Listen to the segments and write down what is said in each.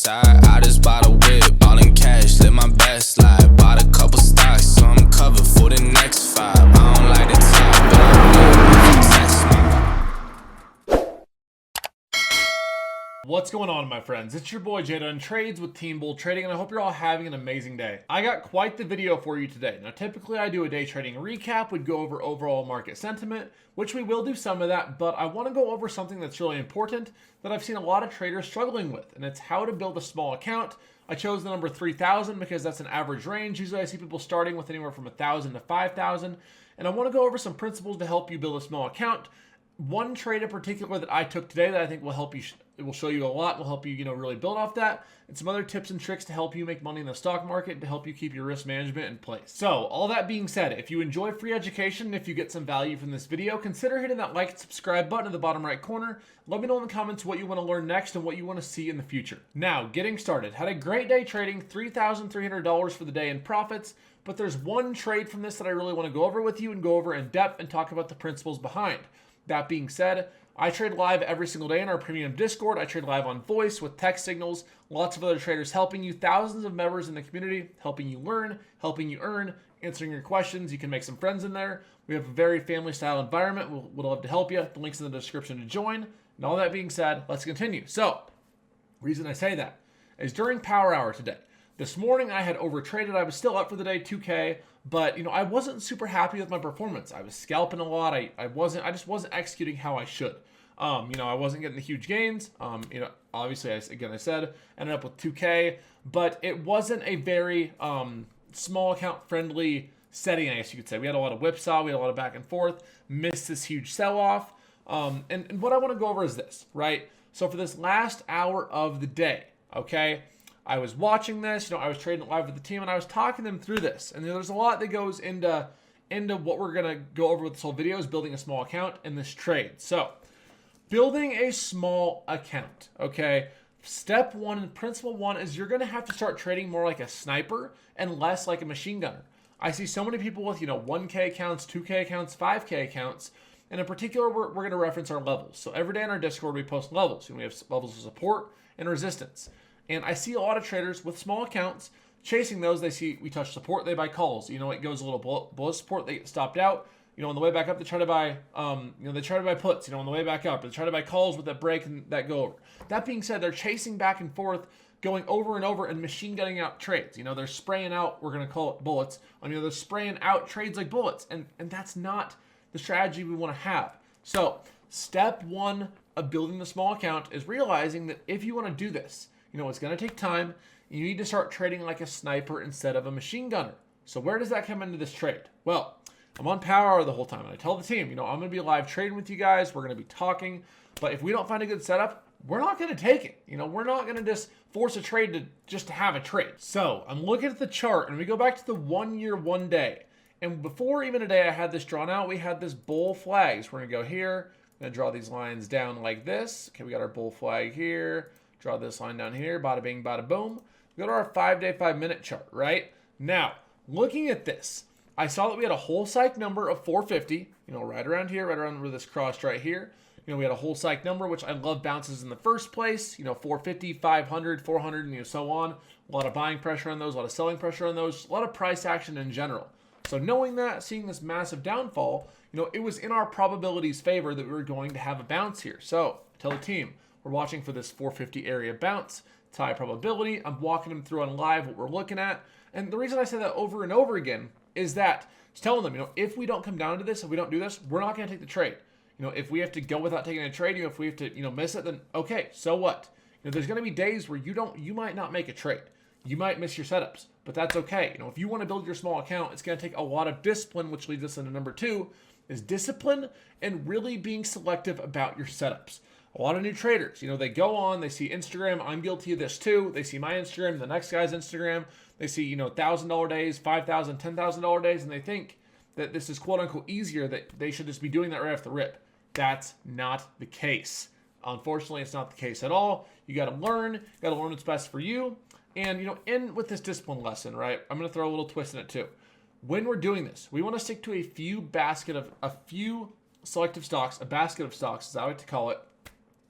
side. I just bought a whip, all in cash, live my best life. Bought a couple stocks, so I'm covered for the next 5. I don't like the top, but I will test my. What's going on, my friends? It's your boy Jada in Trades with Team Bull Trading, and I hope you're all having an amazing day. I got quite the video for you today. Now, typically I do a day trading recap. We'd go over overall market sentiment, which we will do some of that, but I want to go over something that's really important that I've seen a lot of traders struggling with, and it's how to build a small account. I chose the number 3,000 because that's an average range. Usually I see people starting with anywhere from 1,000 to 5,000, and I want to go over some principles to help you build a small account. One trade in particular that I took today that I think will help you, it will show you a lot, will help you, really build off that, and some other tips and tricks to help you make money in the stock market to help you keep your risk management in place. So, all that being said, if you enjoy free education, if you get some value from this video, consider hitting that like and subscribe button in the bottom right corner. Let me know in the comments what you want to learn next and what you want to see in the future. Now, getting started. Had a great day trading, $3,300 for the day in profits, but there's one trade from this that I really want to go over with you and go over in depth and talk about the principles behind. That being said, I trade live every single day in our premium Discord. I trade live on voice with text signals, lots of other traders helping you, thousands of members in the community, helping you learn, helping you earn, answering your questions. You can make some friends in there. We have a very family style environment. We'd love to help you. The link's in the description to join. And all that being said, let's continue. So, reason I say that is during Power Hour today. This morning I had overtraded. I was still up for the day, 2K, but I wasn't super happy with my performance. I was scalping a lot. I just wasn't executing how I should. I wasn't getting the huge gains. Obviously, I said, ended up with 2K, but it wasn't a very small account friendly setting, I guess you could say. We had a lot of whipsaw, we had a lot of back and forth, missed this huge sell off. And what I want to go over is this, right? So for this last hour of the day, okay, I was watching this, I was trading live with the team, and I was talking them through this. And there's a lot that goes into what we're going to go over with this whole video is building a small account in this trade. So, building a small account, okay? Step one and principle one is you're going to have to start trading more like a sniper and less like a machine gunner. I see so many people with, 1K accounts, 2K accounts, 5K accounts. And in particular, we're going to reference our levels. So every day in our Discord, we post levels. We have levels of support and resistance. And I see a lot of traders with small accounts chasing those. They see we touch support, they buy calls. It goes a little below support, they get stopped out. On the way back up, they try to buy, they try to buy puts. On the way back up, they try to buy calls with that break and that go over. That being said, they're chasing back and forth, going over and over and machine gunning out trades. They're spraying out. We're gonna call it bullets. They're spraying out trades like bullets, and that's not the strategy we want to have. So, step one of building the small account is realizing that if you want to do this, it's going to take time. You need to start trading like a sniper instead of a machine gunner. So where does that come into this trade? Well, I'm on Power Hour the whole time, and I tell the team, I'm going to be live trading with you guys. We're going to be talking, but if we don't find a good setup, we're not going to take it. We're not going to just force a trade to have a trade. So I'm looking at the chart, and we go back to the 1 year, 1 day. And before even a day I had this drawn out, we had this bull flag. So we're going to go here. I'm going to draw these lines down like this. Okay, we got our bull flag here. Draw this line down here, bada bing, bada boom. Go to our 5-day, 5-minute chart, right? Now, looking at this, I saw that we had a whole psych number of 450, right around here, right around where this crossed right here. We had a whole psych number, which I love bounces in the first place, 450, 500, 400, and so on. A lot of buying pressure on those, a lot of selling pressure on those, a lot of price action in general. So knowing that, seeing this massive downfall, it was in our probabilities favor that we were going to have a bounce here. So, tell the team, we're watching for this 450 area bounce. It's high probability. I'm walking them through on live what we're looking at. And the reason I say that over and over again is that just telling them, if we don't come down to this, if we don't do this, we're not going to take the trade. If we have to go without taking a trade, if we have to, miss it, then okay, so what? There's going to be days where you might not make a trade. You might miss your setups, but that's okay. If you want to build your small account, it's going to take a lot of discipline, which leads us into number 2, is discipline and really being selective about your setups. A lot of new traders, they go on, they see Instagram. I'm guilty of this too. They see my Instagram, the next guy's Instagram. They see, $1,000 days, $5,000, $10,000 days, and they think that this is quote unquote easier, that they should just be doing that right off the rip. That's not the case. Unfortunately, it's not the case at all. You got to learn what's best for you. And, in with this discipline lesson, right, I'm going to throw a little twist in it too. When we're doing this, we want to stick to a few selective stocks, a basket of stocks, as I like to call it.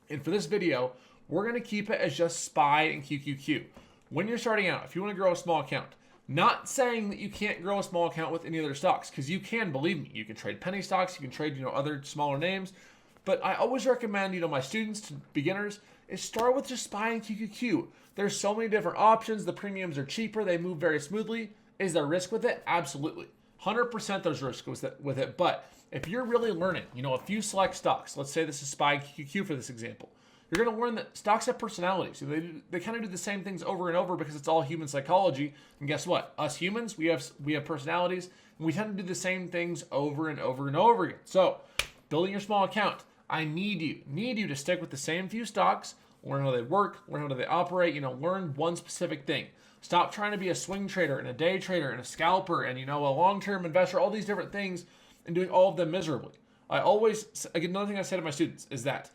And for this video, we're going to keep it as just SPY and QQQ. When you're starting out, if you want to grow a small account, not saying that you can't grow a small account with any other stocks, because you can, believe me. You can trade penny stocks, you can trade, other smaller names. But I always recommend, my students to beginners is start with just SPY and QQQ. There's so many different options. The premiums are cheaper. They move very smoothly. Is there risk with it? Absolutely. 100% there's risk with it. But if you're really learning, a few select stocks, let's say this is SPY and QQQ for this example, you're going to learn that stocks have personalities. So they kind of do the same things over and over because it's all human psychology. And guess what? Us humans, we have personalities, and we tend to do the same things over and over and over again. So building your small account, I need you to stick with the same few stocks, learn how they work, learn how they operate, learn one specific thing. Stop trying to be a swing trader and a day trader and a scalper and, a long-term investor, all these different things, and doing all of them miserably. Another thing I say to my students is that,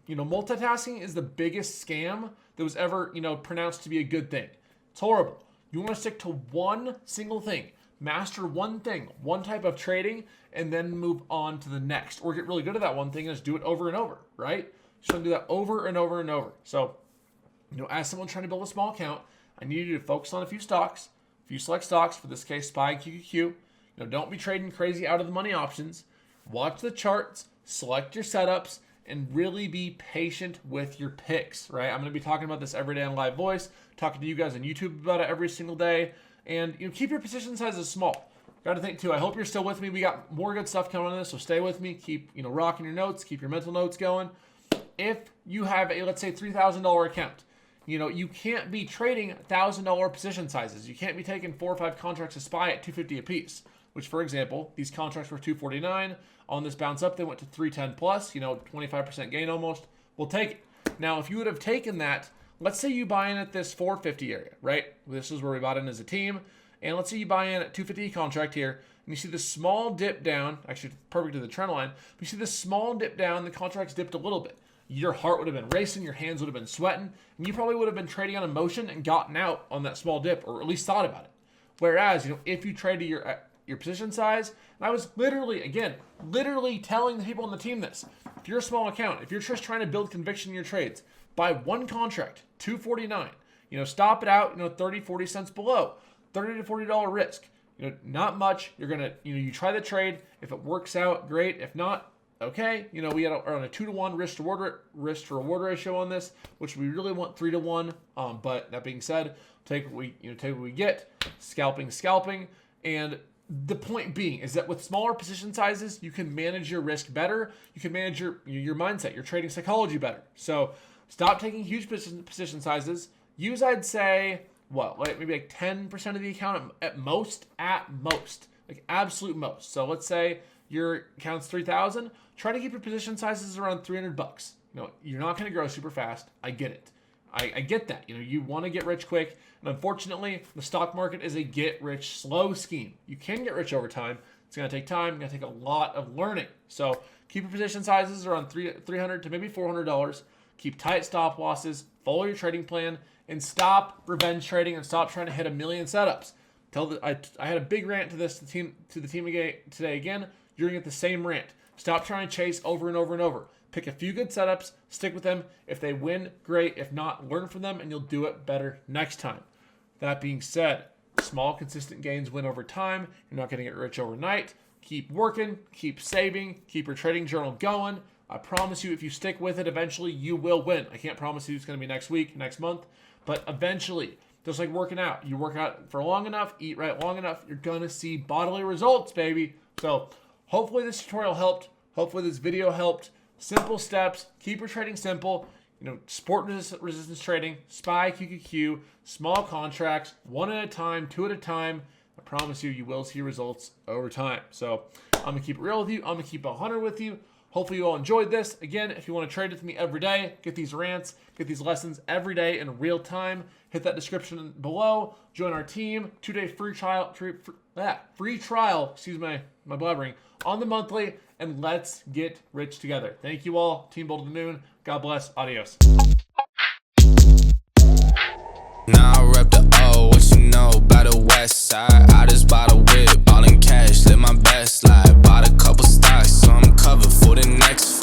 multitasking is the biggest scam that was ever, pronounced to be a good thing. It's horrible. You want to stick to one single thing, master one thing, one type of trading, and then move on to the next, or get really good at that one thing and just do it over and over, right? Just want to do that over and over and over. So, as someone trying to build a small account, I need you to focus on a few stocks, a few select stocks, for this case, SPY, QQQ. Don't be trading crazy out of the money options. Watch the charts, select your setups, and really be patient with your picks, right? I'm going to be talking about this every day on Live Voice, talking to you guys on YouTube about it every single day. And keep your position sizes small. Got to think too, I hope you're still with me. We got more good stuff coming on this, so stay with me. Keep, rocking your notes, keep your mental notes going. If you have a, let's say, $3,000 account, you can't be trading $1,000 position sizes. You can't be taking 4 or 5 contracts of SPY at $250 a piece, which, for example, these contracts were $249. On this bounce up, they went to $310 plus, 25% gain almost. We'll take it. Now, if you would have taken that, let's say you buy in at this $450 area, right? This is where we bought in as a team. And let's say you buy in at $250 contract here, and you see this small dip down, actually perfect to the trend line, but you see this small dip down, the contract's dipped a little bit. Your heart would have been racing, your hands would have been sweating, and you probably would have been trading on emotion and gotten out on that small dip, or at least thought about it. Whereas, if you trade to your position size, and I was literally telling the people on the team this. If you're a small account, if you're just trying to build conviction in your trades, buy one contract, $249. Stop it out, 30, 40 cents below. $30 to $40 risk. Not much. You're gonna, you try the trade. If it works out, great. If not, okay. We are on a 2-to-1 risk to reward ratio on this, which we really want 3-to-1. But that being said, take what we get. Scalping, and the point being is that with smaller position sizes, you can manage your risk better. You can manage your mindset, your trading psychology better. So stop taking huge position sizes. Use, I'd say, maybe like 10% of the account at most, like absolute most. So let's say your account's 3,000. Try to keep your position sizes around $300. You're not going to grow super fast. I get it. I get that. You want to get rich quick. And unfortunately, the stock market is a get rich slow scheme. You can get rich over time. It's going to take time. It's going to take a lot of learning. So keep your position sizes around $300 to maybe $400. Keep tight stop losses. Follow your trading plan. And stop revenge trading and stop trying to hit a million setups. I had a big rant to the team today again. You're going to get the same rant. Stop trying to chase over and over and over. Pick a few good setups, stick with them. If they win, great. If not, learn from them and you'll do it better next time. That being said, small consistent gains win over time. You're not going to get rich overnight. Keep working, keep saving, keep your trading journal going. I promise you, if you stick with it, eventually you will win. I can't promise you it's going to be next week, next month. But eventually, just like working out, you work out for long enough, eat right long enough, you're going to see bodily results, baby. So hopefully this tutorial helped. Hopefully this video helped. Simple steps. Keep your trading simple. Support resistance trading, SPY, QQQ, small contracts, 1 at a time, 2 at a time. I promise you will see results over time. So I'm going to keep it real with you. I'm going to keep it 100 with you. Hopefully you all enjoyed this. Again, if you want to trade with me every day, get these rants, get these lessons every day in real time, hit that description below. Join our team. 2-day free trial, excuse my blabbering, on the monthly, and let's get rich together. Thank you all. Team Bold to the Moon. God bless. Adios. Now I rep the O, what you know about the west side. I just bought a whip, all in cash, live my best life. Bought a couple stocks, so I'm covered for the next